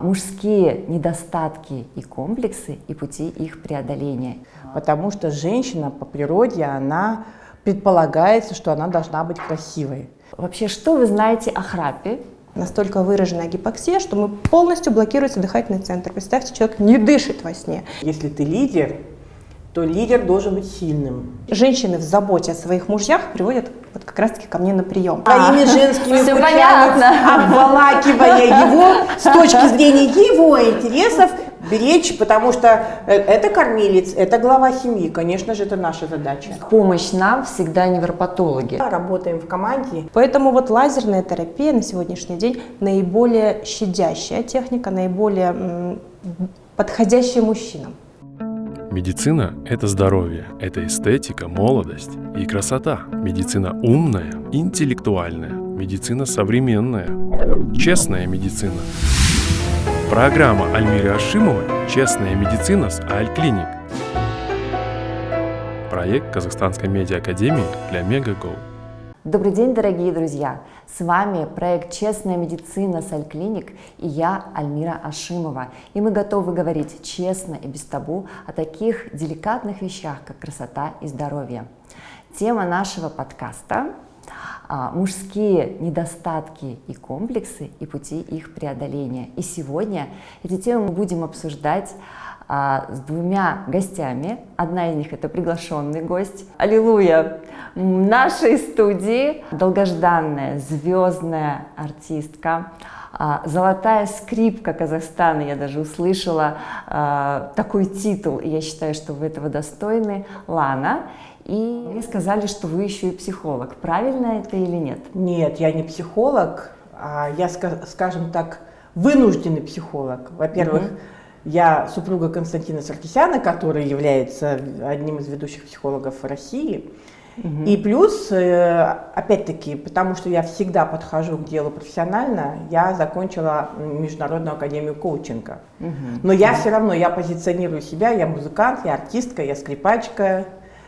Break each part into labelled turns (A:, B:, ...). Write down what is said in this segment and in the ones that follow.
A: Мужские недостатки и комплексы и пути их преодоления.
B: Потому что женщина по природе, она предполагается, что она должна быть красивой.
A: Вообще, что вы знаете о храпе?
C: Настолько выраженная гипоксия, что мы полностью блокируется дыхательный центр. Представьте, человек не дышит во сне.
B: Если ты лидер, то лидер должен быть сильным.
C: Женщины в заботе о своих мужьях приводят вот как раз-таки ко мне на прием.
B: Своими женскими
A: Всё
B: путями,
A: понятно.
B: обволакивая его с точки зрения его интересов, беречь, потому что это кормилец, это глава семьи, конечно же, это наша задача.
A: В помощь нам всегда невропатологи.
B: Работаем в команде.
C: Поэтому вот лазерная терапия на сегодняшний день наиболее щадящая техника, наиболее подходящая мужчинам.
D: Медицина – это здоровье, это эстетика, молодость и красота. Медицина умная, интеллектуальная, медицина современная, честная медицина. Программа Альмиры Ашимовой «Честная медицина» с Аль-Клиник. Проект Казахстанской медиа-академии для Мегаго.
A: Добрый день, дорогие друзья! С вами проект «Честная медицина» с Аль-Клиник и я, Альмира Ашимова. И мы готовы говорить честно и без табу о таких деликатных вещах, как красота и здоровье. Тема нашего подкаста – мужские недостатки и комплексы и пути их преодоления. И сегодня эти темы мы будем обсуждать с двумя гостями. Одна из них – это приглашенный гость. Аллилуйя! В нашей студии долгожданная звездная артистка, золотая скрипка Казахстана. Я даже услышала такой титул, и я считаю, что вы этого достойны, Лана. И мне сказали, что вы еще и психолог. Правильно это или нет?
B: Нет, я не психолог, я, скажем так, вынужденный психолог. Во-первых, я супруга Константина Саркисяна, который является одним из ведущих психологов России. И плюс, опять-таки, потому что я всегда подхожу к делу профессионально, я закончила Международную академию коучинга. Но я все равно, я позиционирую себя, я музыкант, я артистка, я скрипачка,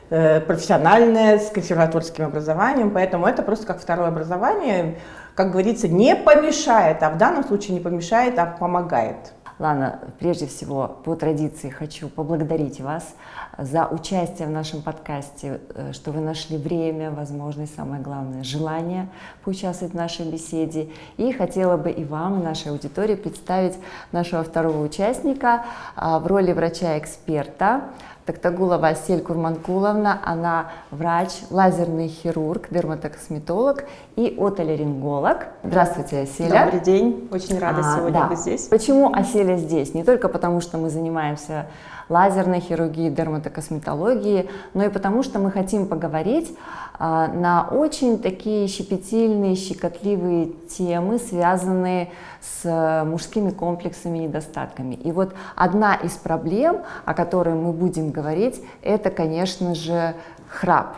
B: профессиональная, с консерваторским образованием, поэтому это просто как второе образование, как говорится, не помешает, а в данном случае не помешает, а помогает.
A: Лана, прежде всего, по традиции хочу поблагодарить вас за участие в нашем подкасте, что вы нашли время, возможность, самое главное, желание поучаствовать в нашей беседе. И хотела бы и вам, и нашей аудитории представить нашего второго участника в роли врача-эксперта. Токтагулова Асель Курманкуловна, она врач, лазерный хирург, дерматокосметолог и отоларинголог. Здравствуйте, Аселя.
C: Добрый день, очень рада сегодня быть здесь.
A: Почему Аселя здесь? Не только потому, что мы занимаемся лазерной хирургией, дерматокосметологией, но и потому, что мы хотим поговорить на очень такие щепетильные, щекотливые темы, связанные с мужскими комплексами и недостатками. И вот одна из проблем, о которой мы будем говорить, это, конечно же, храп.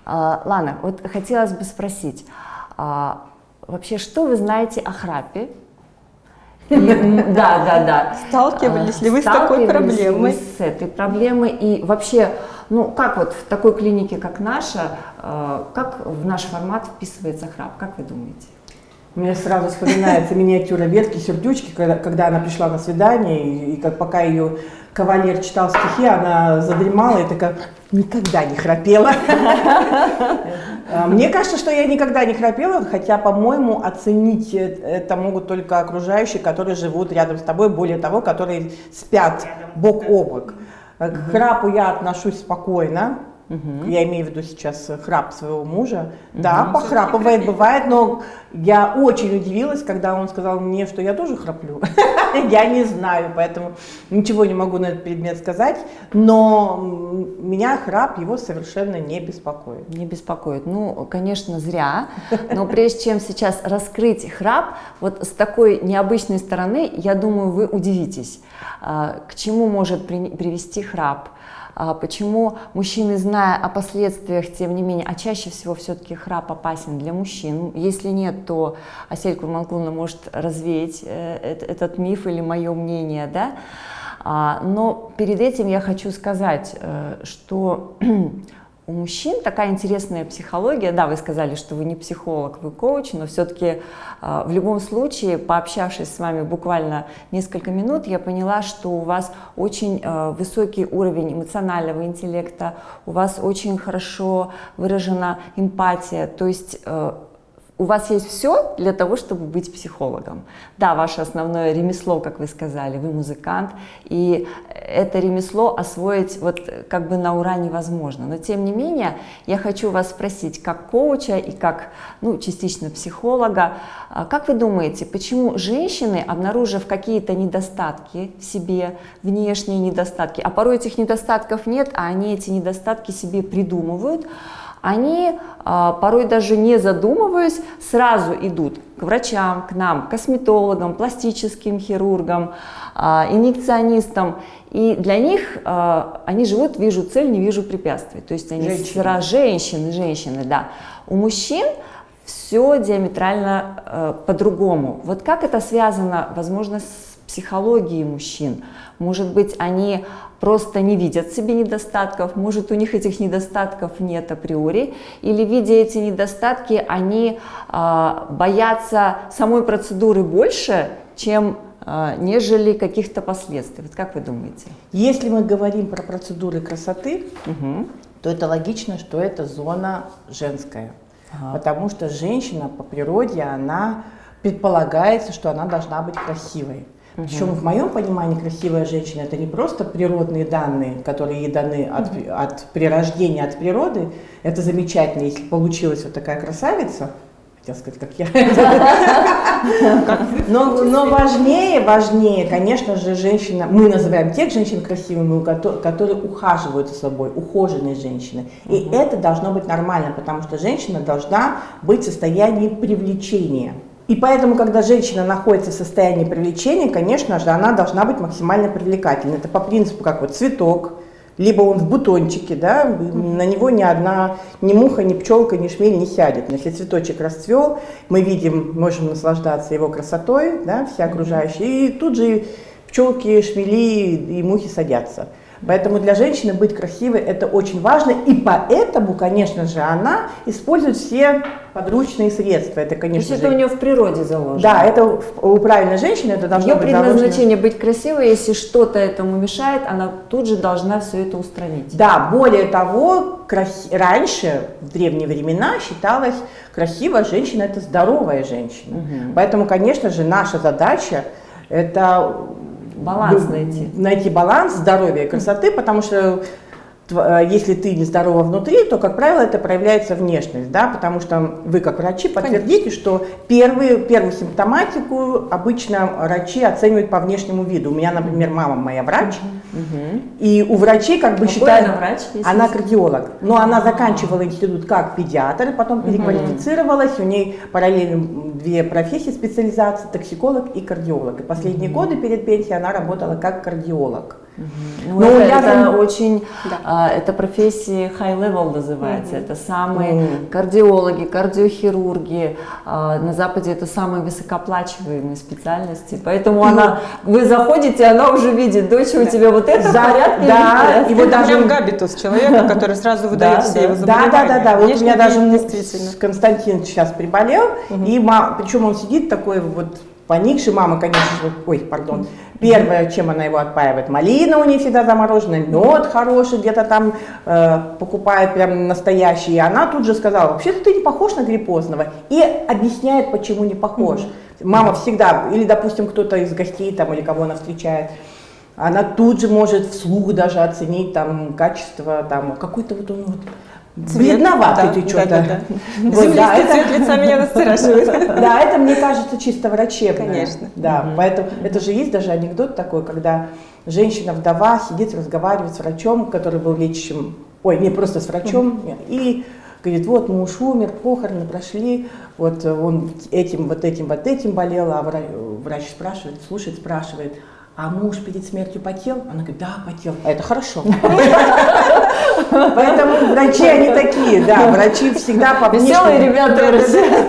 A: Лана, вот хотелось бы спросить, вообще, что вы знаете о храпе? Да.
C: Сталкивались ли вы с такой проблемой?
A: С этой проблемой? И вообще, как вот в такой клинике, как наша, как в наш формат вписывается храп? Как вы думаете?
B: У меня сразу вспоминается миниатюра Ветки Сердючки, когда она пришла на свидание, и как пока ее кавалер читал стихи, она задремала и такая никогда не храпела. Мне кажется, что я никогда не храпела, хотя, по-моему, оценить это могут только окружающие, которые живут рядом с тобой, более того, которые спят бок о бок. К храпу я отношусь спокойно. Я имею в виду сейчас храп своего мужа. Да, похрапывает, бывает, но я очень удивилась, когда он сказал мне, что я тоже храплю. Я не знаю, поэтому ничего не могу на этот предмет сказать, но меня храп его совершенно не беспокоит.
A: Не беспокоит. Конечно, зря, но прежде чем сейчас раскрыть храп, вот с такой необычной стороны, я думаю, вы удивитесь, к чему может привести храп. Почему мужчины, зная о последствиях, тем не менее, чаще всего все-таки храп опасен для мужчин? Если нет, то Асель Курманкуловна может развеять этот миф или мое мнение, да? Но перед этим я хочу сказать, что у мужчин такая интересная психология. Да, вы сказали, что вы не психолог, вы коуч, но все-таки в любом случае, пообщавшись с вами буквально несколько минут, я поняла, что у вас очень высокий уровень эмоционального интеллекта, у вас очень хорошо выражена эмпатия, то есть у вас есть все для того, чтобы быть психологом. Да, ваше основное ремесло, как вы сказали, вы музыкант, и это ремесло освоить вот как бы на ура невозможно. Но тем не менее, я хочу вас спросить, как коуча и как, ну, частично психолога, как вы думаете, почему женщины, обнаружив какие-то недостатки в себе, внешние недостатки, а порой этих недостатков нет, а они эти недостатки себе придумывают, они, порой даже не задумываясь, сразу идут к врачам, к нам, к косметологам, пластическим хирургам, инъекционистам. И для них они живут, вижу цель, не вижу препятствий. То есть они женщины, да. У мужчин все диаметрально по-другому. Вот как это связано, возможно, с психологией мужчин? Может быть, они просто не видят в себе недостатков, может, у них этих недостатков нет априори, или, видя эти недостатки, они боятся самой процедуры больше, чем нежели каких-то последствий. Вот как вы думаете?
B: Если мы говорим про процедуры красоты, то это логично, что это зона женская. Потому что женщина по природе, она предполагается, что она должна быть красивой. Причем в моем понимании красивая женщина — это не просто природные данные, которые ей даны при рождении, от природы. Это замечательно, если получилась вот такая красавица, хотела сказать, как я. Но важнее, конечно же, женщина, мы называем тех женщин красивыми, которые ухаживают за собой, ухоженные женщины. И это должно быть нормально, потому что женщина должна быть в состоянии привлечения. И поэтому, когда женщина находится в состоянии привлечения, конечно же, она должна быть максимально привлекательной. Это по принципу, как вот цветок, либо он в бутончике, да, на него ни одна, ни муха, ни пчелка, ни шмель не сядет. Но если цветочек расцвел, мы видим, можем наслаждаться его красотой, да, все окружающие, и тут же пчелки, шмели и мухи садятся. Поэтому для женщины быть красивой — это очень важно, и поэтому, конечно же, она использует все подручные средства. Это, конечно,
A: то есть это у нее в природе заложено?
B: Да, это у правильной женщины это должно быть заложено. Ее
A: предназначение быть красивой, если что-то этому мешает, она тут же должна все это устранить.
B: Да, более того, раньше, в древние времена, считалось, красивая женщина — это здоровая женщина. Поэтому, конечно же, наша задача — это
A: баланс найти.
B: Найти баланс здоровья и красоты, потому что если ты нездорова внутри, то, как правило, это проявляется внешность, да, потому что вы, как врачи, подтвердите, что первую симптоматику обычно врачи оценивают по внешнему виду. У меня, например, мама моя врач, и у врачей как бы считают, она кардиолог, но она заканчивала институт как педиатр, потом переквалифицировалась, у ней параллельно две профессии, специализации, токсиколог и кардиолог. И последние годы перед пенсией она работала как кардиолог.
A: Ну, это очень, это профессии high level называется, это самые кардиологи, кардиохирурги, на Западе это самые высокооплачиваемые специальности, поэтому вы заходите, она уже видит, дочь, у тебя вот это в порядке?
C: Да, и вот даже габитус человека, который сразу выдает все его заболевания.
B: Да, вот у меня даже Константин сейчас приболел, и причем он сидит такой вот поникший, мама, конечно же, первое, чем она его отпаивает, малина у нее всегда замороженная, мед хороший, где-то там покупает прям настоящий. И она тут же сказала, вообще-то ты не похож на Гриппозного. И объясняет, почему не похож. Мама всегда, или, допустим, кто-то из гостей там, или кого она встречает, она тут же может вслух даже оценить там качество, там, какой-то вот он вот бледноватый ты что-то.
C: Землистый цвет лица меня настораживает.
B: Да, это, мне кажется, чисто врачебное.
C: Конечно.
B: Да, поэтому это же есть даже анекдот такой, когда женщина-вдова сидит, разговаривает с врачом, который был лечащим, не просто с врачом, и говорит, вот муж умер, похороны прошли, вот он этим болел, а врач спрашивает, а муж перед смертью потел? Она говорит, да, потел. А это хорошо. Поэтому врачи они такие, да, врачи всегда по
A: Веселые ребята.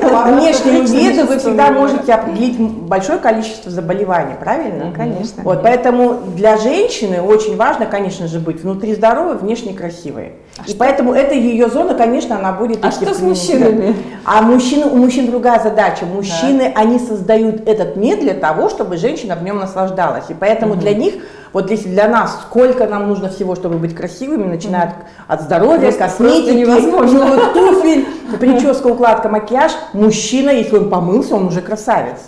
B: по внешнему виду вы всегда можете определить большое количество заболеваний, правильно?
C: Конечно.
B: Вот, поэтому для женщины очень важно, конечно же, быть внутри здоровой, внешне красивой. И поэтому это ее зона, конечно, она будет...
A: А что с мужчинами?
B: А у мужчин другая задача. Мужчины, они создают этот мир для того, чтобы женщина в нем наслаждалась. И поэтому для них, вот если для нас, сколько нам нужно всего, чтобы быть красивыми, начиная от здоровья, косметики,
A: невозможно.
B: туфель, прическа, укладка, макияж, мужчина, если он помылся, он уже красавец.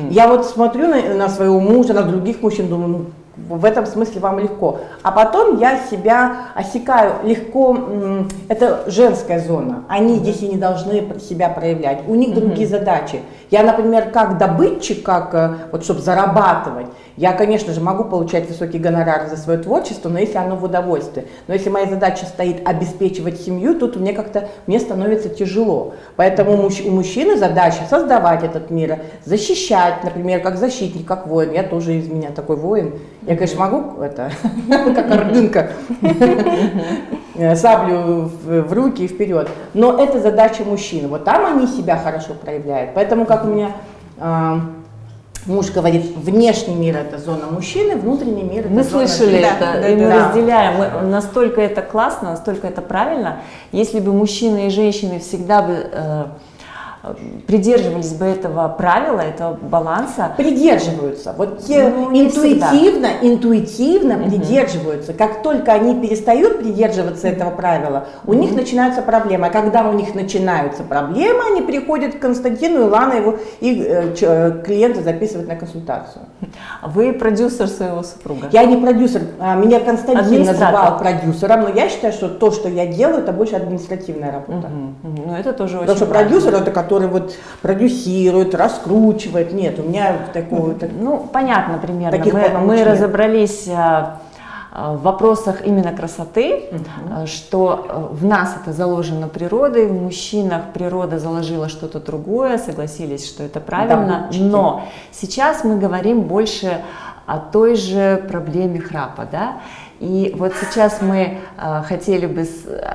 B: Я вот смотрю на своего мужа, на других мужчин, думаю, ну, в этом смысле вам легко. А потом я себя осекаю легко, это женская зона, они здесь и не должны себя проявлять, у них другие задачи. Я, например, как добытчик, вот чтобы зарабатывать, я, конечно же, могу получать высокий гонорар за свое творчество, но если оно в удовольствие. Но если моя задача стоит обеспечивать семью, тут мне становится тяжело. Поэтому у мужчины задача создавать этот мир, защищать, например, как защитник, как воин. Я тоже из меня такой воин. Я, конечно, могу это, как ордынка, саблю в руки и вперед. Но это задача мужчин. Вот там они себя хорошо проявляют. Поэтому, как у меня муж говорит, внешний мир это зона мужчины, внутренний мир это
A: Мы
B: зона
A: слышали
B: женщины.
A: это, и мы разделяем. Настолько это классно, настолько это правильно. Если бы мужчины и женщины всегда бы придерживались бы этого правила, этого баланса.
B: Придерживаются. Вот те интуитивно придерживаются. Как только они перестают придерживаться этого правила, у них начинаются проблемы. А когда у них начинаются проблемы, они приходят к Константину, Илана его и клиента записывают на консультацию.
A: Вы продюсер своего супруга?
B: Я не продюсер. Меня Константин называл продюсером, но я считаю, что то, что я делаю, это больше административная работа.
A: Ну, это тоже очень
B: Потому что
A: важно.
B: продюсер это который вот продюсирует, раскручивает. Нет, у меня такого...
A: Ну, понятно примерно.
B: Таких
A: Мы
B: полномочий нет.
A: разобрались в вопросах именно красоты, что в нас это заложено природой, в мужчинах природа заложила что-то другое, согласились, что это правильно.
B: Да,
A: но сейчас мы говорим больше о той же проблеме храпа, да? И вот сейчас мы хотели бы,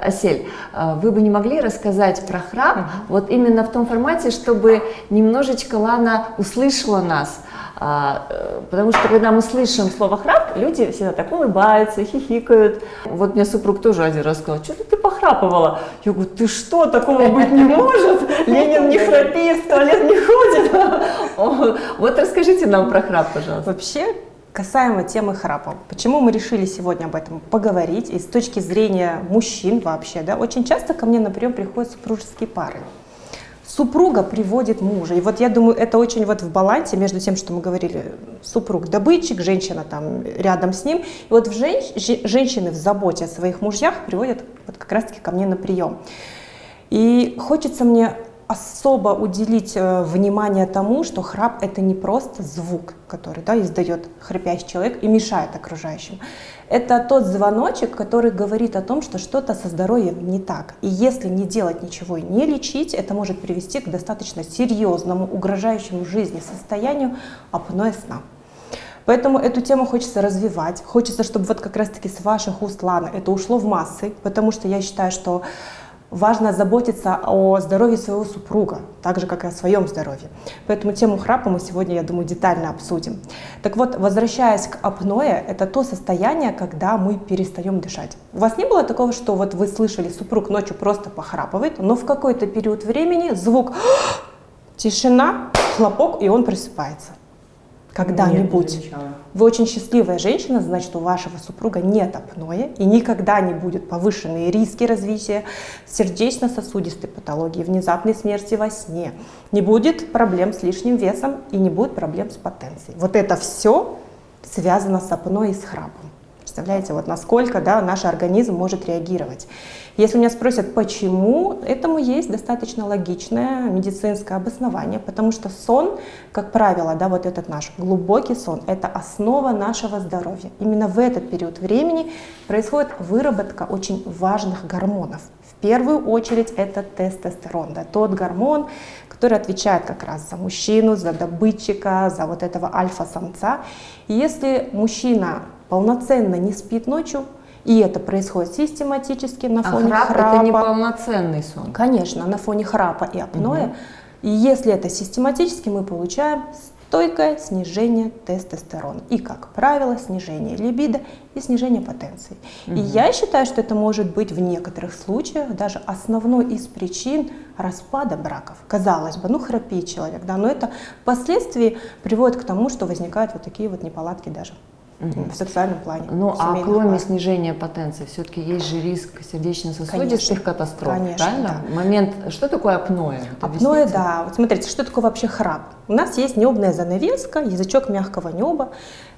A: Асель, вы бы не могли рассказать про храп, вот именно в том формате, чтобы немножечко Лана услышала нас, потому что когда мы слышим слово храп, люди всегда так улыбаются, хихикают. Вот мне супруг тоже один раз сказал, что ты похрапывала? Я говорю, ты что, такого быть не может, Ленин не храпит, в туалет не ходит. Вот расскажите нам про храп, пожалуйста.
C: Вообще, касаемо темы храпа, почему мы решили сегодня об этом поговорить, и с точки зрения мужчин вообще, да, очень часто ко мне на прием приходят супружеские пары. Супруга приводит мужа, и вот я думаю, это очень вот в балансе между тем, что мы говорили, супруг добытчик, женщина там рядом с ним, и вот женщины в заботе о своих мужьях приводят вот как раз-таки ко мне на прием. И хочется мне особо уделить внимание тому, что храп это не просто звук, который издает храпящий человек и мешает окружающим. Это тот звоночек, который говорит о том, что что-то со здоровьем не так. И если не делать ничего и не лечить, это может привести к достаточно серьезному, угрожающему жизни состоянию апноэ сна. Поэтому эту тему хочется развивать. Хочется, чтобы вот как раз-таки с ваших уст, Лана, это ушло в массы, потому что я считаю, что важно заботиться о здоровье своего супруга, так же, как и о своем здоровье. Поэтому тему храпа мы сегодня, я думаю, детально обсудим. Так вот, возвращаясь к апноэ, это то состояние, когда мы перестаем дышать. У вас не было такого, что вот вы слышали, супруг ночью просто похрапывает, но в какой-то период времени звук тишина, хлопок, и он просыпается? Когда-нибудь. Вы очень счастливая женщина, значит, у вашего супруга нет апноэ и никогда не будет повышенные риски развития сердечно-сосудистой патологии, внезапной смерти во сне, не будет проблем с лишним весом и не будет проблем с потенцией. Вот это все связано с апноэ и с храпом. Представляете, вот насколько наш организм может реагировать. Если меня спросят, почему, этому есть достаточно логичное медицинское обоснование, потому что сон, как правило, вот этот наш глубокий сон, это основа нашего здоровья. Именно в этот период времени происходит выработка очень важных гормонов. В первую очередь это тестостерон, тот гормон, который отвечает как раз за мужчину, за добытчика, за вот этого альфа-самца. И если мужчина полноценно не спит ночью, И это происходит систематически на фоне
A: храп
C: храпа.
A: это неполноценный сон.
C: Конечно, на фоне храпа и апноэ. И если это систематически, мы получаем стойкое снижение тестостерона. И, как правило, снижение либидо и снижение потенции. И я считаю, что это может быть в некоторых случаях даже основной из причин распада браков. Казалось бы, ну храпит человек, да, но это впоследствии приводит к тому, что возникают вот такие вот неполадки даже в сексуальном плане.
A: Ну, а
C: семейных
A: кроме
C: планах.
A: снижения потенции, все-таки есть же риск сердечно-сосудистых
C: Конечно,
A: катастроф,
C: конечно,
A: правильно?
C: да.
A: Момент, что такое апноэ? Вот
C: Апноэ,
A: объясните.
C: да. Вот смотрите, что такое вообще храп? У нас есть небная занавеска, язычок мягкого неба.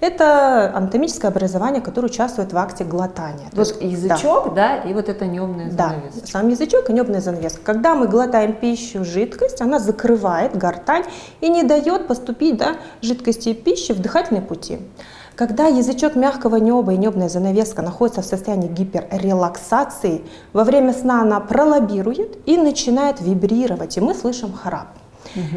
C: Это анатомическое образование, которое участвует в акте глотания. То
A: Вот
C: есть,
A: язычок, да, и вот это небная
C: да,
A: занавеска.
C: сам язычок и небная занавеска. Когда мы глотаем пищу, жидкость, она закрывает гортань и не дает поступить, да, жидкости и пищи в дыхательные пути. Когда язычок мягкого неба и небная занавеска находятся в состоянии гиперрелаксации, во время сна она пролоббирует и начинает вибрировать, и мы слышим храп.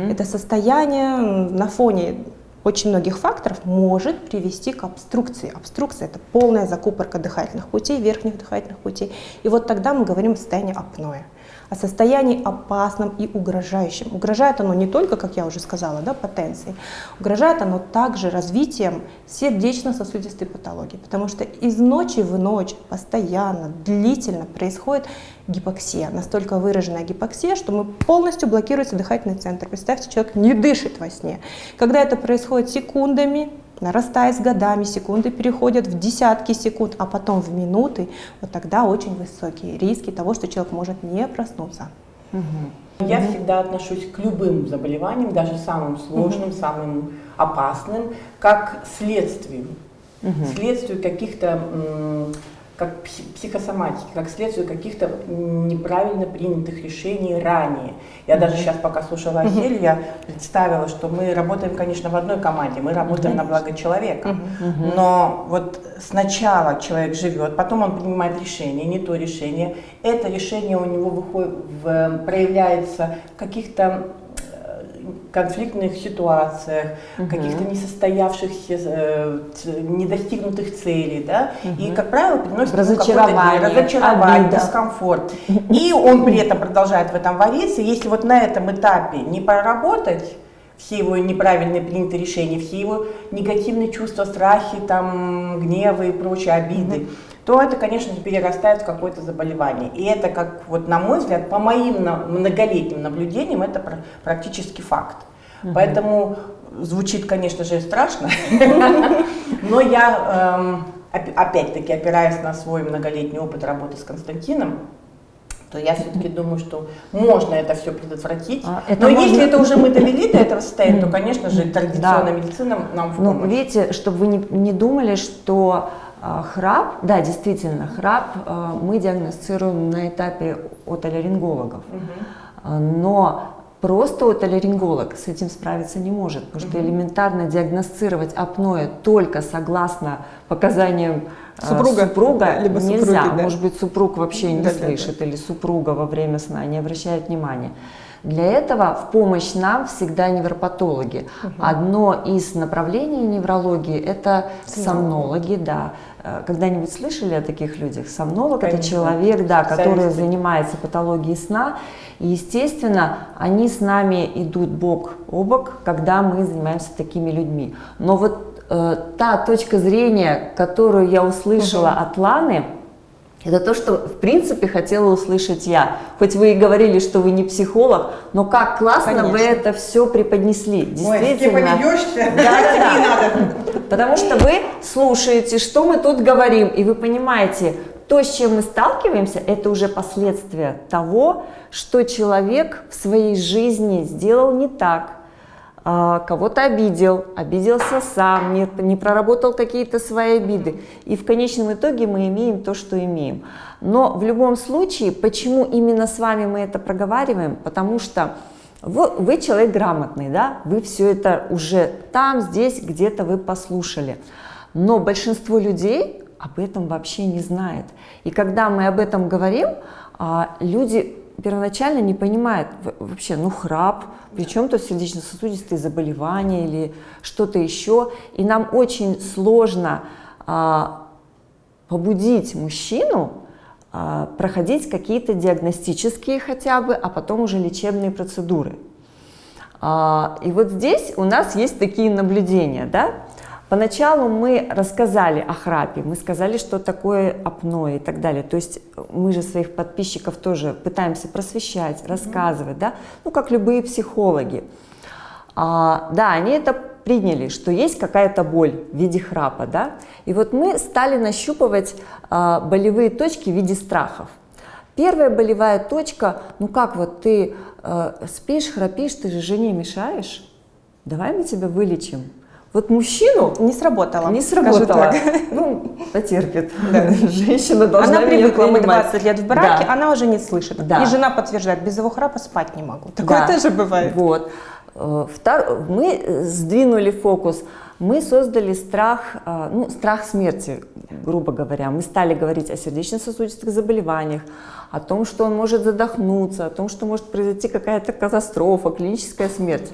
C: Это состояние на фоне очень многих факторов может привести к обструкции. Обструкция – это полная закупорка дыхательных путей, верхних дыхательных путей. И вот тогда мы говорим о состоянии апноэ, о состоянии опасном и угрожающем. Угрожает оно не только, как я уже сказала, да, потенцией, угрожает оно также развитием сердечно-сосудистой патологии, потому что из ночи в ночь постоянно, длительно происходит гипоксия, настолько выраженная гипоксия, что мы полностью блокируется дыхательный центр. Представьте, человек не дышит во сне. Когда это происходит секундами, нарастает с годами, секунды переходят в десятки секунд, а потом в минуты, вот тогда очень высокие риски того, что человек может не проснуться.
B: Я всегда отношусь к любым заболеваниям, даже самым сложным, самым опасным, как следствию. Следствию каких-то, как психосоматики, как следствию каких-то неправильно принятых решений ранее. Я даже сейчас, пока слушала Асель, я представила, что мы работаем, конечно, в одной команде, мы работаем на благо человека. Но вот сначала человек живет, потом он принимает решение, не то решение. Это решение у него проявляется в каких-то конфликтных ситуациях, каких-то несостоявшихся, недостигнутых целей, да, и, как правило, приносит разочарование, дискомфорт. И он при этом продолжает в этом вариться. Если вот на этом этапе не проработать все его неправильные принятые решения, все его негативные чувства, страхи, там, гневы и прочие обиды, то это, конечно же, перерастает в какое-то заболевание. И это, как вот, на мой взгляд, по моим многолетним наблюдениям, это практически факт. Поэтому звучит, конечно же, страшно, но я, опять-таки, опираясь на свой многолетний опыт работы с Константином, то я все-таки думаю, что можно это все предотвратить. Но если это уже мы довели до этого состояния, то, конечно же, традиционная медицина нам в помощь.
A: Ну, видите, чтобы вы не думали, что храп, да, действительно, храп мы диагностируем на этапе отоларингологов, но просто отоларинголог с этим справиться не может, потому что элементарно диагностировать апноэ только согласно показаниям супруга
C: либо
A: нельзя.
C: супруги, да.
A: Может быть, супруг вообще не слышит, или супруга во время сна не обращает внимания. Для этого в помощь нам всегда невропатологи. Одно из направлений неврологии – это сомнологи, да. Когда-нибудь слышали о таких людях? Сомнолог – это человек, да, который занимается патологией сна. И, естественно, они с нами идут бок о бок, когда мы занимаемся такими людьми. Но вот та точка зрения, которую я услышала от Ланы, это то, что, в принципе, хотела услышать я. Хоть вы и говорили, что вы не психолог, но как классно вы это все преподнесли. Действительно.
B: Ой, поведешься,
A: да. Потому что вы слушаете, что мы тут говорим, и вы понимаете, то, с чем мы сталкиваемся, это уже последствия того, что человек в своей жизни сделал не так, кого-то обиделся сам, не проработал какие-то свои обиды. И в конечном итоге мы имеем то, что имеем. Но в любом случае, почему именно с вами мы это проговариваем? Потому что вы человек грамотный, да? Вы все это уже там, здесь, где-то вы послушали. Но большинство людей об этом вообще не знает. И когда мы об этом говорим, люди первоначально не понимают вообще, ну храп, причем тут сердечно-сосудистые заболевания или что-то еще. И нам очень сложно побудить мужчину проходить какие-то диагностические хотя бы, а потом уже лечебные процедуры. И вот здесь у нас есть такие наблюдения, да? Поначалу мы рассказали о храпе, мы сказали, что такое апноэ и так далее. То есть мы же своих подписчиков тоже пытаемся просвещать, рассказывать, да? Ну, как любые психологи. Да, они это приняли, что есть какая-то боль в виде храпа, да? И вот мы стали нащупывать болевые точки в виде страхов. Первая болевая точка, ну как вот ты спишь, храпишь, ты же жене мешаешь, давай мы тебя вылечим. Вот мужчину
C: Не сработало.
A: не сработало.
C: Скажу так.
A: Ну, потерпит. Женщина должна
C: Она
A: меня
C: привыкла, мы
A: принимать.
C: 20 лет в браке,
A: Да.
C: она уже не слышит.
A: Да.
C: И жена подтверждает, без его храпа спать не могу. Такое
A: Да.
C: тоже бывает.
A: Вот. Мы сдвинули фокус, мы создали страх, ну, страх смерти, грубо говоря. Мы стали говорить о сердечно-сосудистых заболеваниях, о том, что он может задохнуться, о том, что может произойти какая-то катастрофа, клиническая смерть.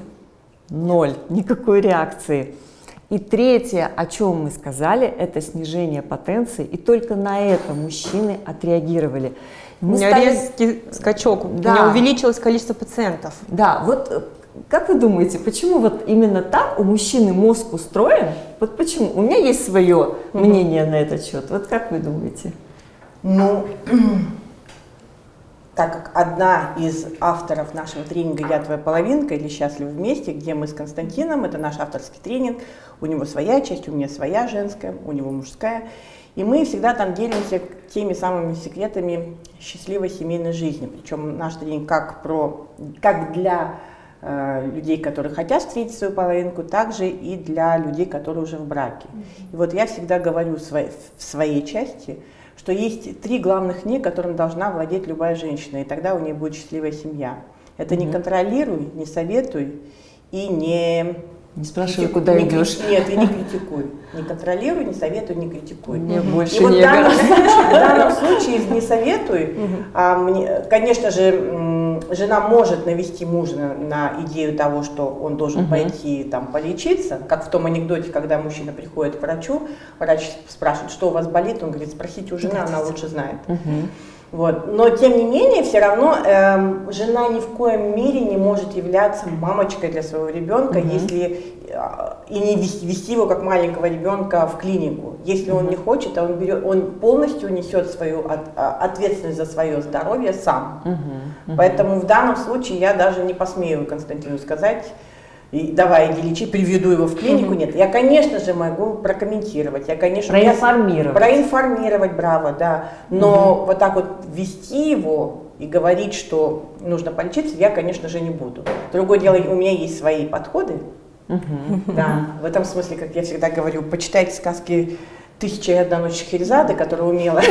A: Ноль, никакой реакции. И третье, о чем мы сказали, это снижение потенции, и только на это мужчины отреагировали.
C: У
A: Мы
C: меня
A: стали-
C: резкий скачок, у
A: Да.
C: меня увеличилось количество пациентов.
A: Да, вот как вы думаете, почему вот именно так у мужчины мозг устроен? Вот почему? У меня есть свое мнение на этот счет. Вот как вы думаете?
B: Ну, так как одна из авторов нашего тренинга «Я твоя половинка» или «Счастливы вместе», где мы с Константином, это наш авторский тренинг, у него своя часть, у меня своя женская, у него мужская, и мы всегда там делимся теми самыми секретами счастливой семейной жизни. Причем наш тренинг как для людей, которые хотят встретить свою половинку, также и для людей, которые уже в браке. И вот я всегда говорю в своей части, что есть 3 главных «не», которым должна владеть любая женщина, и тогда у нее будет счастливая семья. Это не контролируй, не советуй и не
A: спрашивай, куда идешь.
B: Нет, и не критикуй. Не контролируй, не советуй, не критикуй.
A: Мне больше
B: И вот в
A: не
B: данном случае не советуй. Конечно же, жена может навести мужа на идею того, что он должен пойти там полечиться, как в том анекдоте, когда мужчина приходит к врачу, врач спрашивает, что у вас болит, он говорит, спросите у жены, она лучше знает. Вот. Но тем не менее, все равно жена ни в коем мере не может являться мамочкой для своего ребенка, если и не вести его как маленького ребенка в клинику. Если он не хочет, он полностью несет свою ответственность за свое здоровье сам. Поэтому в данном случае я даже не посмею Константину сказать, давай, иди лечи, приведу его в клинику. Нет, я, конечно же, могу прокомментировать. Я, конечно,
A: Проинформировать.
B: Проинформировать, браво, да. Но вот так вот вести его и говорить, что нужно полечиться, я, конечно же, не буду. Другое дело, у меня есть свои подходы. Да, в этом смысле, как я всегда говорю, почитайте сказки «1001 ночь Шахерезады», которая умела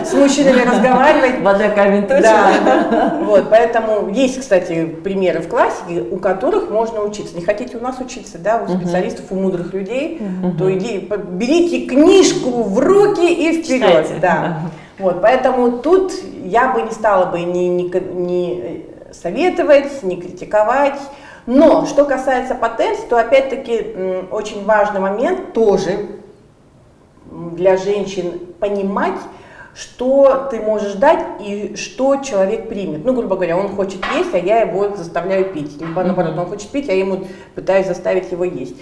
B: с мужчинами разговаривать.
A: Вода камень точно.
B: Да, вот, поэтому есть, кстати, примеры в классике, у которых можно учиться. Не хотите у нас учиться, да, у специалистов, у мудрых людей, то берите книжку в руки и вперед.
A: Читайте.
B: Да. Вот, поэтому тут я бы не стала бы ни советовать, ни критиковать. Но что касается потенции, то опять-таки очень важный момент тоже для женщин понимать, что ты можешь дать и что человек примет. Ну, грубо говоря, он хочет есть, а я его заставляю пить. Либо наоборот, он хочет пить, а я ему пытаюсь заставить его есть.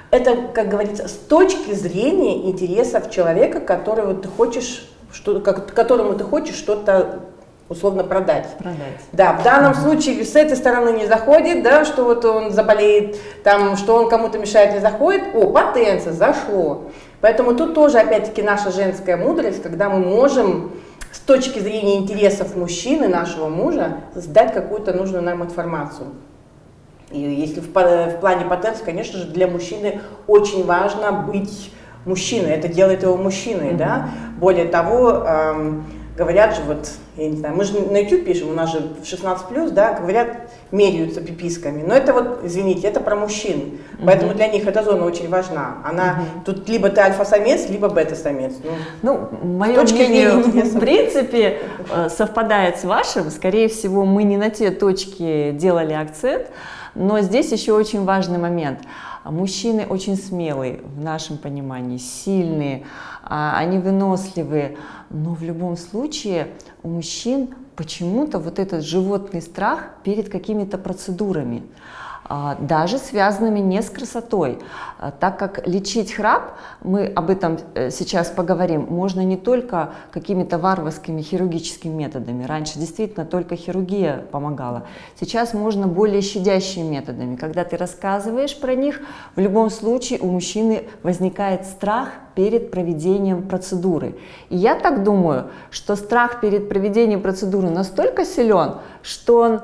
B: Это, как говорится, с точки зрения интересов человека, которому ты хочешь что-то условно продать. Да, в данном случае с этой стороны не заходит, да, что вот он заболеет, там, что он кому-то мешает, не заходит. О, потенция, зашло. Поэтому тут тоже, опять-таки, наша женская мудрость, когда мы можем с точки зрения интересов мужчины, нашего мужа, сдать какую-то нужную нам информацию. И если в плане потенции, конечно же, для мужчины очень важно быть мужчиной, это делает его мужчиной, да. Более того, говорят же, вот, я не знаю, мы же на YouTube пишем, у нас же 16+, да, говорят, меряются пиписками. Но это вот, извините, это про мужчин. Поэтому для них эта зона очень важна. Она, тут либо ты альфа-самец, либо бета-самец.
A: Ну, мое мнение, в принципе, совпадает с вашим. Скорее всего, мы не на те точки делали акцент. Но здесь еще очень важный момент. Мужчины очень смелые, в нашем понимании, сильные, они выносливые, но в любом случае у мужчин почему-то вот этот животный страх перед какими-то процедурами, даже связанными не с красотой, так как лечить храп, мы об этом сейчас поговорим, можно не только какими-то варварскими хирургическими методами. Раньше действительно только хирургия помогала. Сейчас можно более щадящими методами. Когда ты рассказываешь про них, в любом случае у мужчины возникает страх перед проведением процедуры. И я так думаю, что страх перед проведением процедуры настолько силен, что он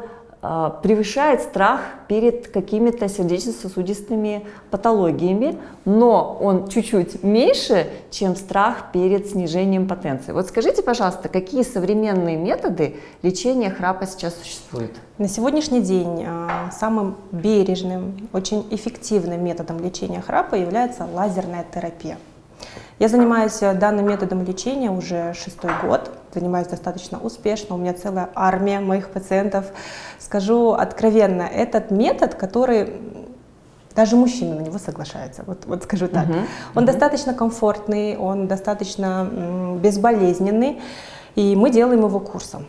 A: превышает страх перед какими-то сердечно-сосудистыми патологиями, но он чуть-чуть меньше, чем страх перед снижением потенции. Вот скажите, пожалуйста, какие современные методы лечения храпа сейчас существуют?
C: На сегодняшний день самым бережным, очень эффективным методом лечения храпа является лазерная терапия. Я занимаюсь данным методом лечения уже 6-й год, занимаюсь достаточно успешно, у меня целая армия моих пациентов. Скажу откровенно, этот метод, который даже мужчины на него соглашаются, вот скажу так. Он достаточно комфортный, он достаточно безболезненный, и мы делаем его курсом.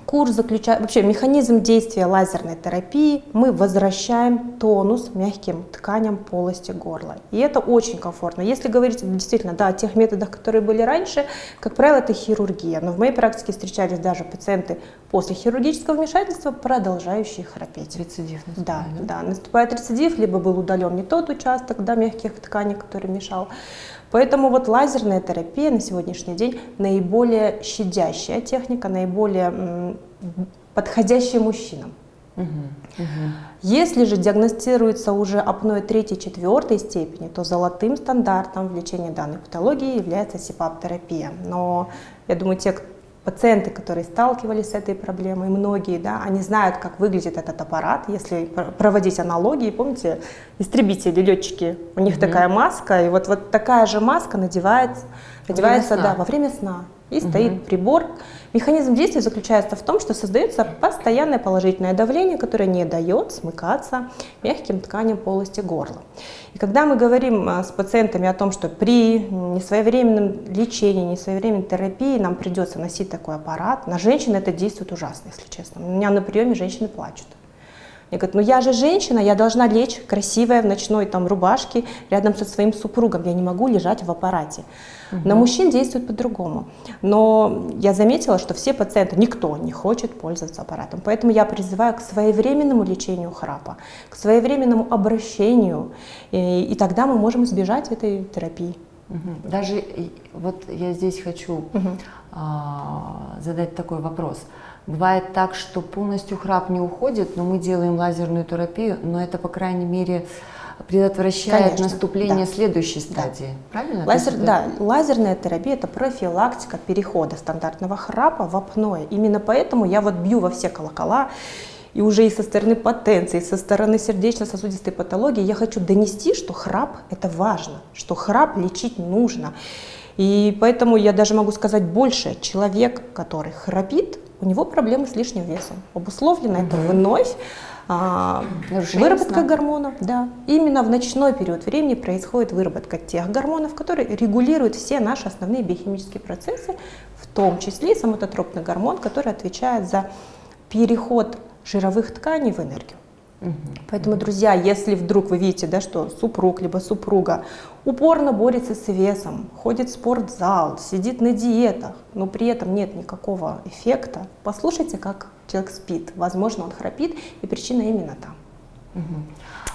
C: Курс заключает, вообще механизм действия лазерной терапии, мы возвращаем тонус мягким тканям полости горла. И это очень комфортно. Если говорить действительно о тех методах, которые были раньше, как правило, это хирургия. Но в моей практике встречались даже пациенты после хирургического вмешательства, продолжающие храпеть.
A: Рецидив наступает.
C: Да, наступает рецидив, либо был удален не тот участок мягких тканей, который мешал. Поэтому вот лазерная терапия на сегодняшний день наиболее щадящая техника, наиболее подходящая мужчинам. Если же диагностируется уже апноэ 3-4 степени, то золотым стандартом в лечении данной патологии является СИПАП-терапия. Но я думаю, те пациенты, которые сталкивались с этой проблемой, многие, они знают, как выглядит этот аппарат. Если проводить аналогии, помните, истребители, летчики, у них такая маска, и вот такая же маска надевается во время сна. И стоит прибор. Механизм действия заключается в том, что создается постоянное положительное давление, которое не дает смыкаться мягким тканям полости горла. И когда мы говорим с пациентами о том, что при несвоевременном лечении, несвоевременной терапии нам придется носить такой аппарат, на женщин это действует ужасно, если честно. У меня на приеме женщины плачут. Мне говорят, я же женщина, я должна лечь красивая в ночной рубашке рядом со своим супругом, я не могу лежать в аппарате. На мужчин действует по-другому. Но я заметила, что все пациенты, никто не хочет пользоваться аппаратом. Поэтому я призываю к своевременному лечению храпа, к своевременному обращению, и тогда мы можем избежать этой терапии.
A: Даже вот я здесь хочу задать такой вопрос. Бывает так, что полностью храп не уходит, но мы делаем лазерную терапию, но это, по крайней мере, предотвращает наступление следующей стадии. Правильно?
C: Лазерная терапия – это профилактика перехода стандартного храпа в апноэ. Именно поэтому я бью во все колокола, и уже и со стороны потенции, и со стороны сердечно-сосудистой патологии я хочу донести, что храп – это важно, что храп лечить нужно. И поэтому я даже могу сказать больше. Человек, который храпит, у него проблемы с лишним весом. Обусловлено это вновь выработка гормонов. Да. Именно в ночной период времени происходит выработка тех гормонов, которые регулируют все наши основные биохимические процессы, в том числе и соматотропный гормон, который отвечает за переход жировых тканей в энергию. Поэтому, друзья, если вдруг вы видите, что супруг либо супруга упорно борется с весом, ходит в спортзал, сидит на диетах, но при этом нет никакого эффекта, послушайте, как человек спит. Возможно, он храпит, и причина именно там.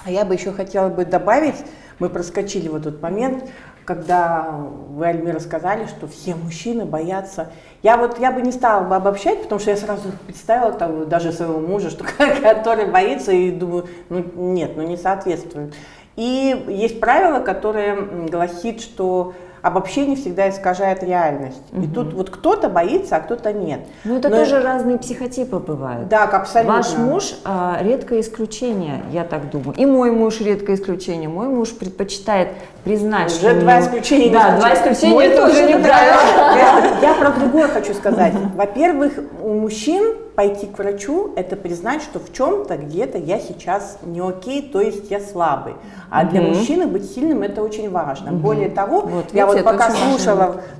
B: А я бы еще хотела добавить, мы проскочили вот тот момент, когда вы, Альмира, сказали, что все мужчины боятся. Я бы не стала бы обобщать, потому что я сразу представила даже своего мужа, который боится, и думаю, не соответствует. И есть правило, которое гласит, что обобщение всегда искажает реальность. И тут вот кто-то боится, а кто-то нет.
A: Это тоже разные психотипы бывают.
B: Да, абсолютно.
A: Ваш муж редкое исключение, я так думаю. И мой муж редкое исключение. Мой муж предпочитает признать,
B: что два исключения.
A: Да, два исключения тоже неправильно.
B: Я про другое хочу сказать. Во-первых, у мужчин пойти к врачу – это признать, что в чем-то где-то я сейчас не окей, то есть я слабый. А для мужчины быть сильным – это очень важно. Более того,
A: Вот,
B: я
A: видите,
B: вот
A: это
B: пока
A: очень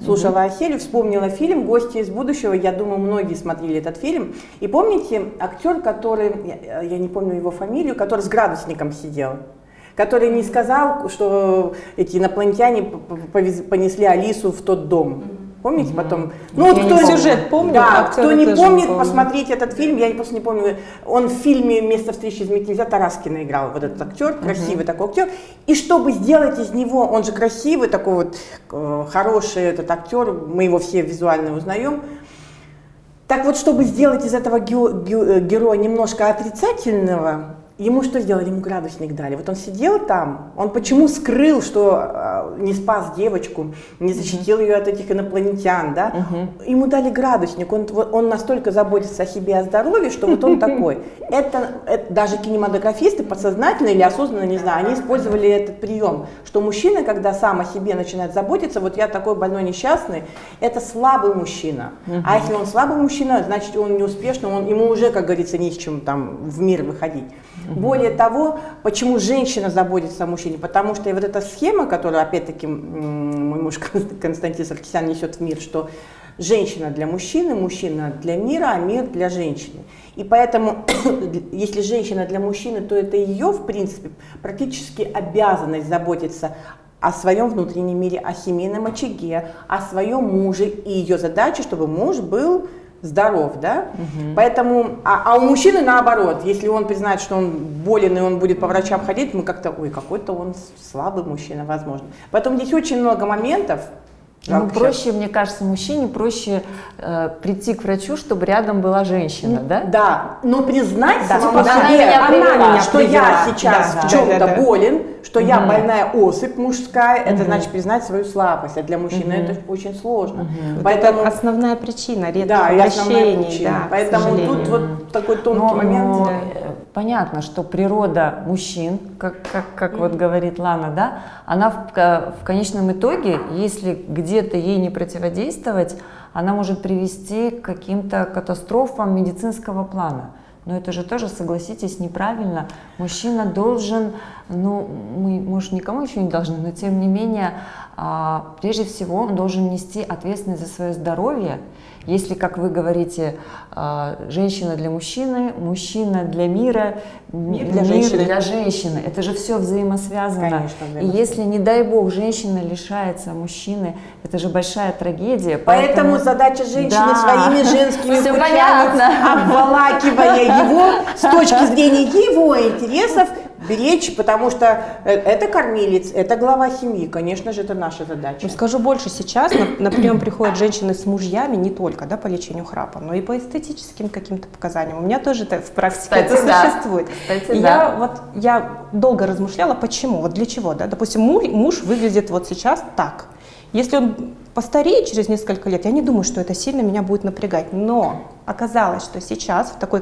B: слушала Аселю, вспомнила фильм «Гости из будущего». Я думаю, многие смотрели этот фильм. И помните актер, который, я не помню его фамилию, который с градусником сидел? Который не сказал, что эти инопланетяне понесли Алису в тот дом. Помните потом? Ну вот кто
C: сюжет помнит,
B: да,
C: актера
B: кто не
C: тоже
B: помнит,
C: помню.
B: посмотрите этот фильм. Я просто не помню. Он в фильме «Место встречи изменить нельзя» Тараскина играл, вот этот актер, красивый такой актер. И чтобы сделать из него, он же красивый, такой вот хороший этот актер, мы его все визуально узнаем. Так вот, чтобы сделать из этого героя немножко отрицательного, ему что сделали? Ему градусник дали. Вот он сидел там, он почему скрыл, что не спас девочку, не защитил ее от этих инопланетян, да? Ему дали градусник, он настолько заботится о себе и о здоровье, что вот он такой. Это даже кинематографисты подсознательно или осознанно, не знаю, они использовали этот прием, что мужчина, когда сам о себе начинает заботиться, вот я такой больной несчастный, это слабый мужчина. А если он слабый мужчина, значит он неуспешный, ему уже, как говорится, не с чем там в мир выходить. Более того, почему женщина заботится о мужчине? Потому что и вот эта схема, которую, опять-таки, мой муж Константин Саркисян несет в мир, что женщина для мужчины, мужчина для мира, а мир для женщины. И поэтому, если женщина для мужчины, то это ее, в принципе, практически обязанность заботиться о своем внутреннем мире, о семейном очаге, о своем муже. И ее задача, чтобы муж был здоров, да? Поэтому, а у мужчины наоборот, если он признает, что он болен и он будет по врачам ходить, мы как-то, ой, какой-то он слабый мужчина, возможно. Поэтому здесь очень много моментов.
A: Ну, проще, мне кажется, мужчине проще прийти к врачу, чтобы рядом была женщина, да?
B: Да, но признать самому
A: типа,
B: себе,
A: меня
B: что
C: привела.
B: я сейчас
C: Да,
B: в чем-то
C: да.
B: болен, что я больная особь мужская, это значит признать свою слабость, а для мужчины это очень сложно.
C: Вот
B: Поэтому,
C: это основная причина редких
B: да, и основная
C: обращений,
B: причина.
C: да, к
B: Поэтому
C: сожалению.
B: тут вот такой тонкий момент.
A: Понятно, что природа мужчин, как вот говорит Лана, да, она в конечном итоге, если где-то ей не противодействовать, она может привести к каким-то катастрофам медицинского плана. Но это же тоже, согласитесь, неправильно. Мужчина должен, ну, мы, может, никому еще не должны, но тем не менее, прежде всего, он должен нести ответственность за свое здоровье. Если, как вы говорите, женщина для мужчины, мужчина для мира, мир для женщины, это же все взаимосвязано.
B: Конечно,
A: И если, не дай бог, женщина лишается мужчины, это же большая трагедия.
B: Поэтому задача женщины
A: Да.
B: своими женскими
A: Всё
B: путями,
A: понятно.
B: обволакивая его с точки зрения его интересов, беречь, потому что это кормилец, это глава семьи, конечно же, это наша задача.
C: Ну, скажу больше, сейчас на прием приходят женщины с мужьями не только, да, по лечению храпа, но и по эстетическим каким-то показаниям. У меня тоже это в практике
A: Кстати,
C: это
A: да.
C: существует.
A: Кстати,
C: И
A: да.
C: я долго размышляла, почему, вот для чего, да, допустим, муж выглядит вот сейчас так. Если он постареет через несколько лет, я не думаю, что это сильно меня будет напрягать, но оказалось, что сейчас в такой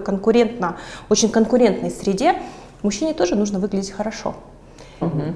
C: очень конкурентной среде мужчине тоже нужно выглядеть хорошо.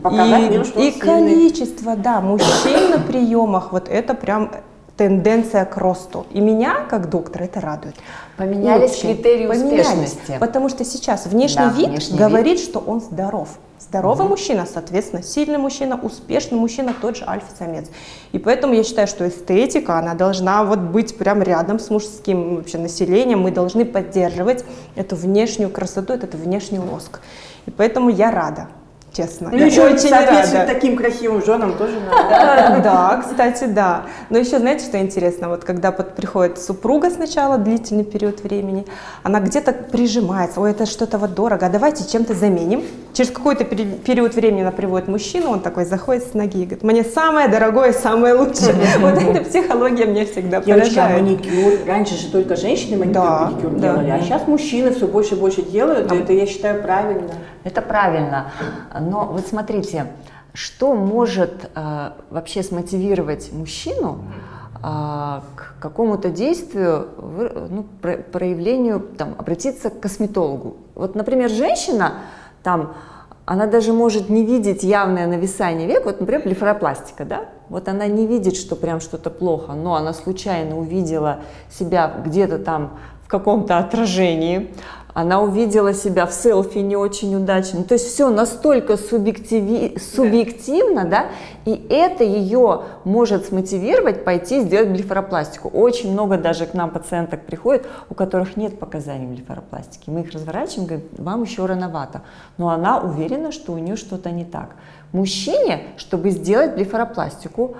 B: Показать миру, что он
C: И
B: сильный.
C: количество, да, мужчин на приемах, вот это прям тенденция к росту. И меня, как доктора, это радует.
A: Поменялись
C: Очень.
A: критерии
C: Поменялись.
A: успешности.
C: Потому что сейчас внешний
A: Да,
C: вид
A: внешний
C: говорит, что он здоров. Здоровый мужчина, соответственно, сильный мужчина, успешный мужчина, тот же альфа-самец. И поэтому я считаю, что эстетика, она должна вот быть прям рядом с мужским вообще населением. Мы должны поддерживать эту внешнюю красоту, этот внешний лоск. И поэтому я рада. Честно.
B: Ну,
C: Я
B: еще
C: очень
B: соответствовать
C: рада.
B: таким красивым женам тоже надо.
C: Да, кстати, да. Но еще, знаете, что интересно? Вот когда приходит супруга сначала, длительный период времени, она где-то прижимается, ой, это что-то вот дорого, а давайте чем-то заменим. Через какой-то период времени она приводит мужчину, он такой заходит с ноги и говорит, мне самое дорогое, самое лучшее. Вот эта психология меня всегда
B: Девочки, а
C: поражает.
B: маникюр, раньше же только женщины маникюр, педикюр делали, а сейчас мужчины все больше и больше делают, и это, я считаю, правильно.
A: Это правильно. Но вот смотрите, что может вообще смотивировать мужчину к какому-то действию, ну, проявлению, там, обратиться к косметологу? Вот, например, женщина, там, она даже может не видеть явное нависание век, вот, например, блефаропластика, да? Вот она не видит, что прям что-то плохо, но она случайно увидела себя где-то там в каком-то отражении, она увидела себя в селфи не очень удачно. То есть все настолько субъективно, да, и это ее может смотивировать пойти сделать блефаропластику. Очень много даже к нам пациенток приходит, у которых нет показаний блефаропластики. Мы их разворачиваем, говорим, вам еще рановато. Но она уверена, что у нее что-то не так. Мужчине, чтобы сделать блефаропластику,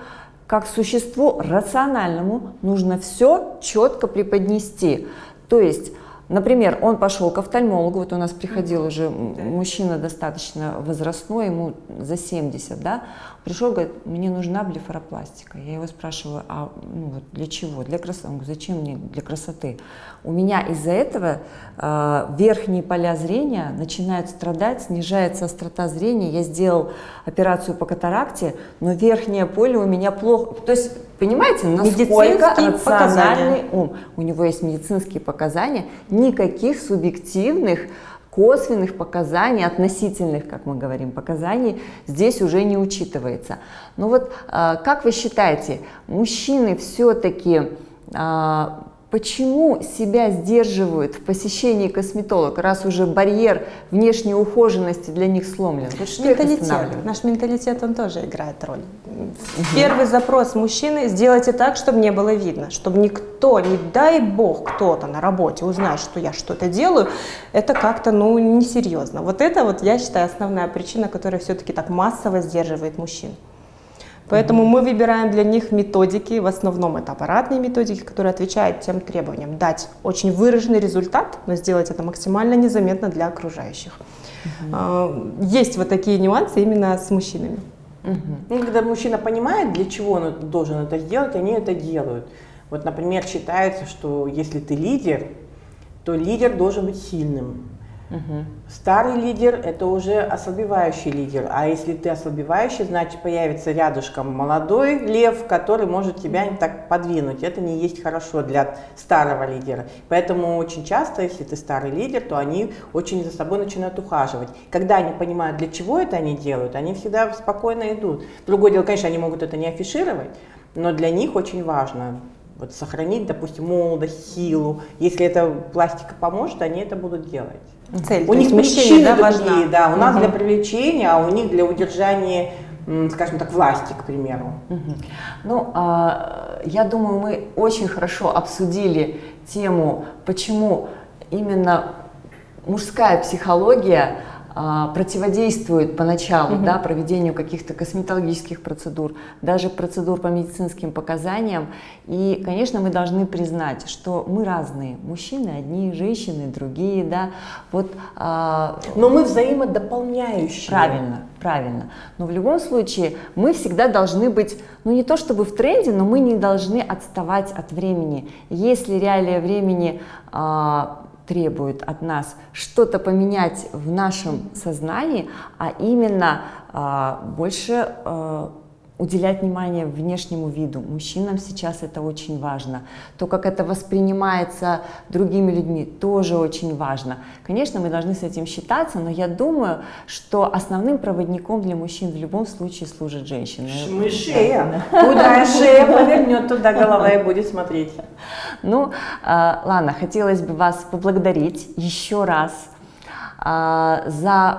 A: как существу рациональному, нужно все четко преподнести. То есть, например, он пошел к офтальмологу, вот у нас приходил уже мужчина достаточно возрастной, ему за 70, да, пришел, говорит, мне нужна блефаропластика. Я его спрашиваю, а вот для чего? Для красоты. Он говорит, зачем мне для красоты? У меня из-за этого верхние поля зрения начинают страдать, снижается острота зрения. Я сделал операцию по катаракте, но верхнее поле у меня плохо. То есть, понимаете, насколько рациональный ум. У него есть медицинские показания, никаких субъективных, косвенных показаний, относительных, как мы говорим, показаний здесь уже не учитывается. Но вот как вы считаете, мужчины все-таки почему себя сдерживают в посещении косметолога, раз уже барьер внешней ухоженности для них сломлен? Вот что их останавливает?
C: Наш менталитет, он тоже играет роль. Первый запрос мужчины – сделайте так, чтобы не было видно, чтобы никто, не дай бог, кто-то на работе узнает, что я что-то делаю, это как-то, ну, несерьезно. Вот это вот, я считаю, основная причина, которая все-таки так массово сдерживает мужчин. Поэтому мы выбираем для них методики, в основном это аппаратные методики, которые отвечают тем требованиям. Дать очень выраженный результат, но сделать это максимально незаметно для окружающих. Есть вот такие нюансы именно с мужчинами.
B: Ну, когда мужчина понимает, для чего он должен это сделать, они это делают. Вот, например, считается, что если ты лидер, то лидер должен быть сильным. Старый лидер – это уже ослабевающий лидер, а если ты ослабевающий, значит появится рядышком молодой лев, который может тебя не так подвинуть. Это не есть хорошо для старого лидера. Поэтому очень часто, если ты старый лидер, то они очень за собой начинают ухаживать. Когда они понимают, для чего это они делают, они всегда спокойно идут. Другое дело, конечно, они могут это не афишировать, но для них очень важно вот сохранить, допустим, молодость, силу. Если эта пластика поможет, они это будут делать.
C: Цель,
B: у них
C: причины,
B: причины
C: да,
B: другие, да, у нас для привлечения, а у них для удержания, скажем так, власти, к примеру.
A: Ну, я думаю, мы очень хорошо обсудили тему, почему именно мужская психология противодействует поначалу, да, проведению каких-то косметологических процедур, даже процедур по медицинским показаниям. И, конечно, мы должны признать, что мы разные. Мужчины одни, женщины другие, да. Вот,
B: но мы взаимодополняющие.
A: Правильно, правильно. Но в любом случае мы всегда должны быть, ну не то чтобы в тренде, но мы не должны отставать от времени. Если реалия времени требует от нас что-то поменять в нашем сознании, а именно больше уделять внимание внешнему виду. Мужчинам сейчас это очень важно. То, как это воспринимается другими людьми, тоже очень важно. Конечно, мы должны с этим считаться, но я думаю, что основным проводником для мужчин в любом случае служит женщина.
B: Шея. Куда шея повернет, туда голова и будет смотреть.
A: Ну, ладно, хотелось бы вас поблагодарить еще раз за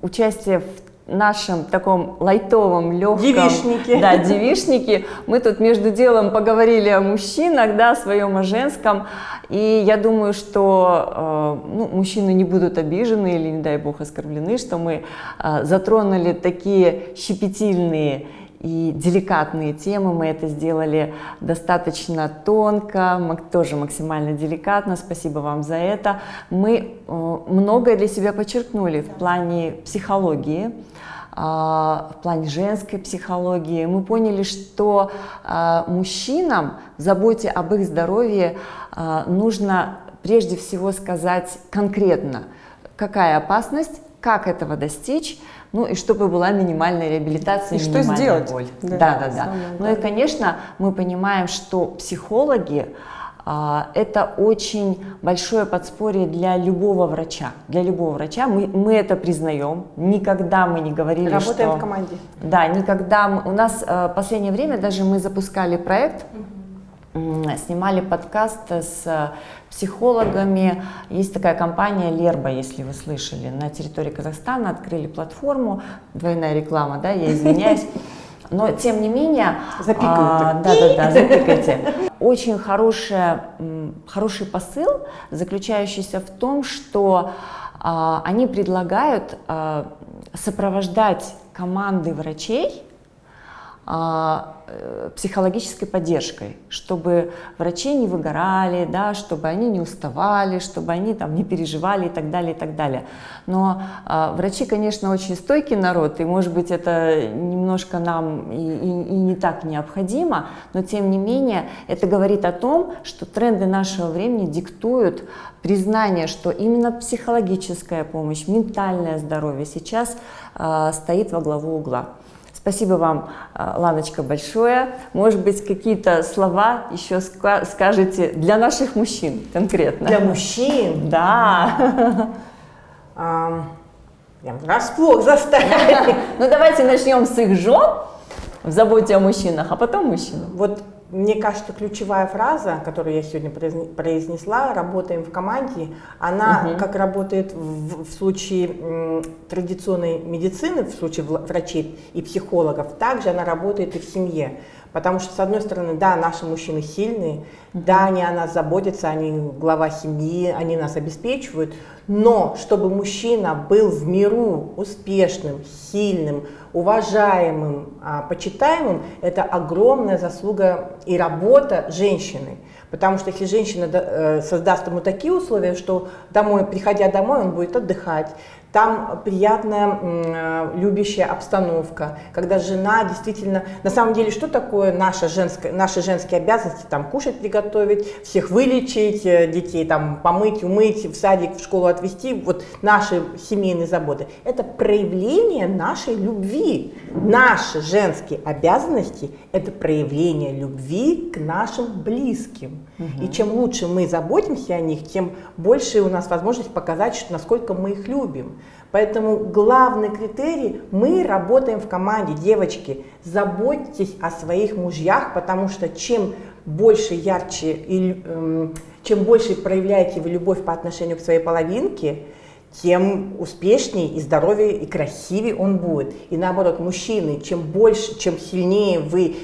A: участие в нашем таком лайтовом, легком...
B: Девичнике.
A: Да, девичнике. Мы тут между делом поговорили о мужчинах, да, о своем, о женском. И я думаю, что мужчины не будут обижены или, не дай бог, оскорблены, что мы затронули такие щепетильные и деликатные темы. Мы это сделали достаточно тонко, тоже максимально деликатно. Спасибо вам за это. Мы многое для себя подчеркнули в плане психологии, в плане женской психологии. Мы поняли, что мужчинам в заботе об их здоровье нужно прежде всего сказать конкретно, какая опасность, как этого достичь, ну и чтобы была минимальная реабилитация,
C: и
A: минимальная
C: что сделать?
A: боль.
C: Да.
A: Ну и, конечно, мы понимаем, что психологи это очень большое подспорье для любого врача. Для любого врача мы это признаем. Никогда мы не говорили,
B: Работаем
A: что...
B: в команде.
A: Да, никогда. У нас в последнее время даже мы запускали проект снимали подкаст с психологами. Есть такая компания Лерба, если вы слышали, на территории Казахстана открыли платформу, двойная реклама, да, я извиняюсь. Но, тем не менее, запикайте. Очень хороший посыл, заключающийся в том, что они предлагают сопровождать команды врачей психологической поддержкой, чтобы врачи не выгорали, да, чтобы они не уставали, чтобы они там не переживали и так далее, и так далее. Но врачи, конечно, очень стойкий народ, и, может быть, это немножко нам и не так необходимо, но, тем не менее, это говорит о том, что тренды нашего времени диктуют признание, что именно психологическая помощь, ментальное здоровье сейчас стоит во главу угла. Спасибо вам, Ланочка, большое. Может быть, какие-то слова еще скажете для наших мужчин конкретно?
B: Для мужчин?
A: Да.
B: Врасплох заставили.
A: Ну, давайте начнем с их жен в заботе о мужчинах, а потом мужчинам.
B: Вот мне кажется, ключевая фраза, которую я сегодня произнесла, работаем в команде, она как работает в случае традиционной медицины, в случае врачей и психологов, также она работает и в семье. Потому что, с одной стороны, да, наши мужчины сильные, да, они о нас заботятся, они глава семьи, они нас обеспечивают, но чтобы мужчина был в миру успешным, сильным, уважаемым, почитаемым, это огромная заслуга и работа женщины. Потому что если женщина создаст ему такие условия, что приходя домой, он будет отдыхать, там приятная, любящая обстановка, когда жена действительно, на самом деле, что такое наши женские обязанности, там кушать, приготовить, всех вылечить, детей там помыть, умыть, в садик, в школу отвезти, вот наши семейные заботы, это проявление нашей любви. Наши женские обязанности – это проявление любви к нашим близким. И чем лучше мы заботимся о них, тем больше у нас возможность показать, насколько мы их любим. Поэтому главный критерий – мы работаем в команде. Девочки, заботьтесь о своих мужьях, потому что чем больше, ярче, чем больше проявляете вы любовь по отношению к своей половинке, тем успешнее и здоровее и красивее он будет. И наоборот, мужчины, чем больше, чем сильнее вы,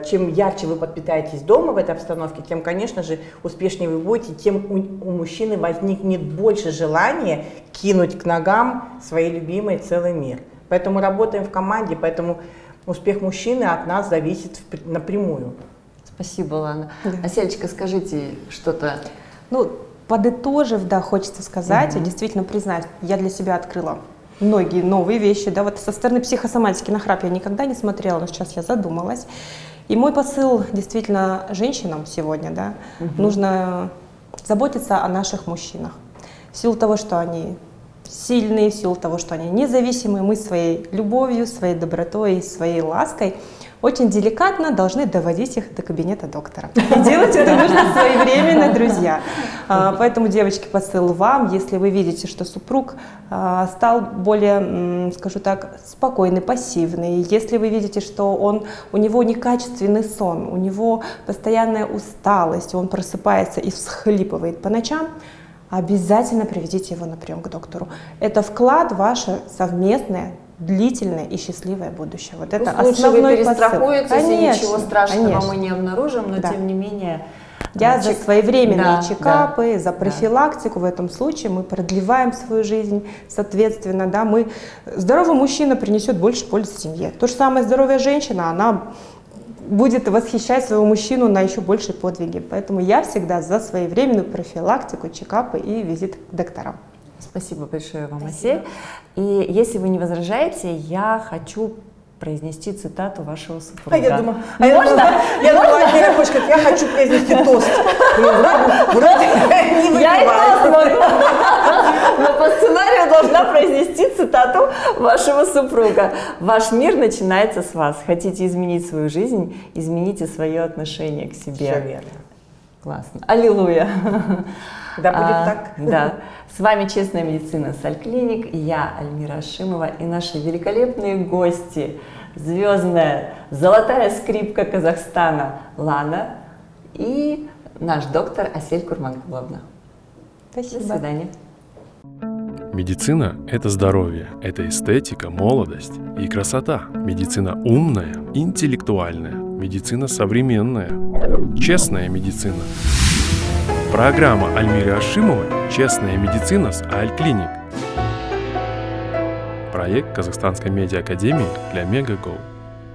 B: чем ярче вы подпитаетесь дома в этой обстановке, тем, конечно же, успешнее вы будете, тем у мужчины возникнет больше желания кинуть к ногам своей любимой целый мир. Поэтому работаем в команде, поэтому успех мужчины от нас зависит напрямую.
A: Спасибо, Лана. Аселечка, скажите что-то.
C: Подытожив, да, хочется сказать и действительно признать, я для себя открыла многие новые вещи, да, вот со стороны психосоматики на храп я никогда не смотрела, но сейчас я задумалась. И мой посыл действительно женщинам сегодня, да, нужно заботиться о наших мужчинах. В силу того, что они сильные, в силу того, что они независимые, мы своей любовью, своей добротой, своей лаской очень деликатно должны доводить их до кабинета доктора. И делать это нужно своевременно, друзья. Поэтому, девочки, посыл вам, если вы видите, что супруг стал более, скажу так, спокойный, пассивный, если вы видите, что у него некачественный сон, у него постоянная усталость, он просыпается и всхлипывает по ночам, обязательно приведите его на прием к доктору. Это вклад в ваше совместное, длительное и счастливое будущее. Вот это основной посыл.
A: Перестрахуетесь, конечно, ничего страшного мы не обнаружим, но тем не менее...
C: Я за своевременные чекапы, за профилактику. В этом случае мы продлеваем свою жизнь, соответственно, да, здоровый мужчина принесет больше пользы семье. То же самое здоровая женщина, она будет восхищать своего мужчину на еще большие подвиги. Поэтому я всегда за своевременную профилактику, чекапы и визит к докторам.
A: Спасибо большое вам, Асель. И если вы не возражаете, я хочу произнести цитату вашего супруга.
B: Я думала, я хочу произнести тост. Вроде не выпивает.
A: Я и тост могу. Но по сценарию должна произнести цитату вашего супруга. Ваш мир начинается с вас. Хотите изменить свою жизнь, измените свое отношение к себе.
B: Все верно.
A: Классно. Аллилуйя.
B: Да, будет так.
A: Да. С вами «Честная медицина» Сальклиник, и я, Альмира Ашимова, и наши великолепные гости, звездная, золотая скрипка Казахстана Лана и наш доктор Асель Курманкуловна.
C: Спасибо.
A: До свидания.
D: Медицина – это здоровье, это эстетика, молодость и красота. Медицина умная, интеллектуальная, медицина современная, честная медицина. Программа Альмиры Ашимовой «Честная медицина» с Альклиник. Проект Казахстанской медиа академии для Мегаго.